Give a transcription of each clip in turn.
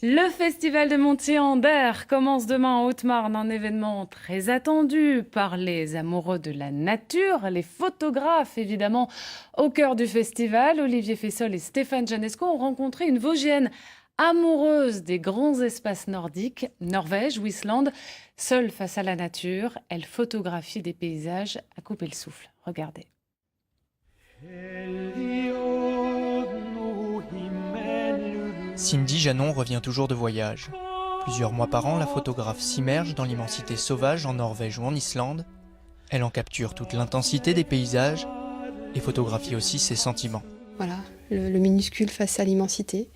Le festival de Montier-en-Der commence demain en Haute-Marne, un événement très attendu par les amoureux de la nature, les photographes évidemment. Au cœur du festival, Olivier Fessol et Stéphane Janesco ont rencontré une Vosgienne amoureuse des grands espaces nordiques, Norvège ou Islande. Seule face à la nature, elle photographie des paysages à couper le souffle. Regardez. Cindy Janon revient toujours de voyage. Plusieurs mois par an, la photographe s'immerge dans l'immensité sauvage en Norvège ou en Islande. Elle en capture toute l'intensité des paysages et photographie aussi ses sentiments. Voilà, le minuscule face à l'immensité.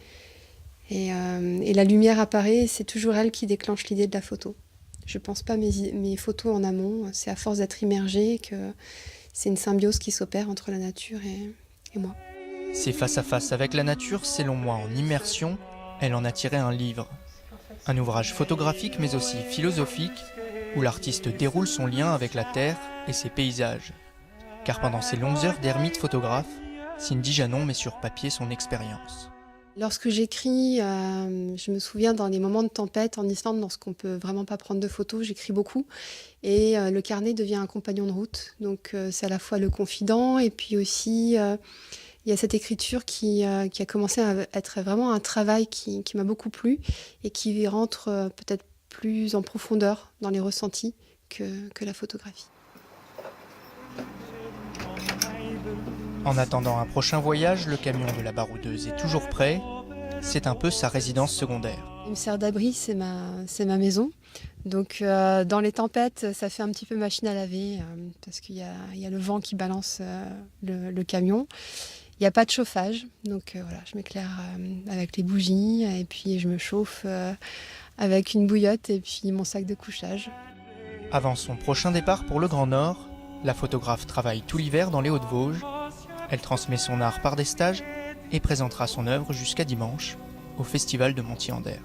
Et la lumière apparaît, c'est toujours elle qui déclenche l'idée de la photo. Je ne pense pas mes photos en amont, c'est à force d'être immergée que c'est une symbiose qui s'opère entre la nature et moi. C'est face à face avec la nature, selon moi en immersion, elle en a tiré un livre. Un ouvrage photographique mais aussi philosophique, où l'artiste déroule son lien avec la terre et ses paysages. Car pendant ces longues heures d'ermite photographe, Cindy Janon met sur papier son expérience. Lorsque j'écris, je me souviens dans les moments de tempête en Islande, lorsqu'on ne peut vraiment pas prendre de photos, j'écris beaucoup. Et le carnet devient un compagnon de route. Donc c'est à la fois le confident et puis aussi il y a cette écriture qui a commencé à être vraiment un travail qui m'a beaucoup plu et qui rentre peut-être plus en profondeur dans les ressentis que la photographie. En attendant un prochain voyage, le camion de la baroudeuse est toujours prêt. C'est un peu sa résidence secondaire. Il me sert d'abri, c'est ma maison. Donc dans les tempêtes, ça fait un petit peu machine à laver parce qu'il y a le vent qui balance le camion. Il n'y a pas de chauffage, donc voilà, je m'éclaire avec les bougies et puis je me chauffe avec une bouillotte et puis mon sac de couchage. Avant son prochain départ pour le Grand Nord, la photographe travaille tout l'hiver dans les Hauts-de-Vosges. Elle transmet son art par des stages et présentera son œuvre jusqu'à dimanche au Festival de Montier-en-Der.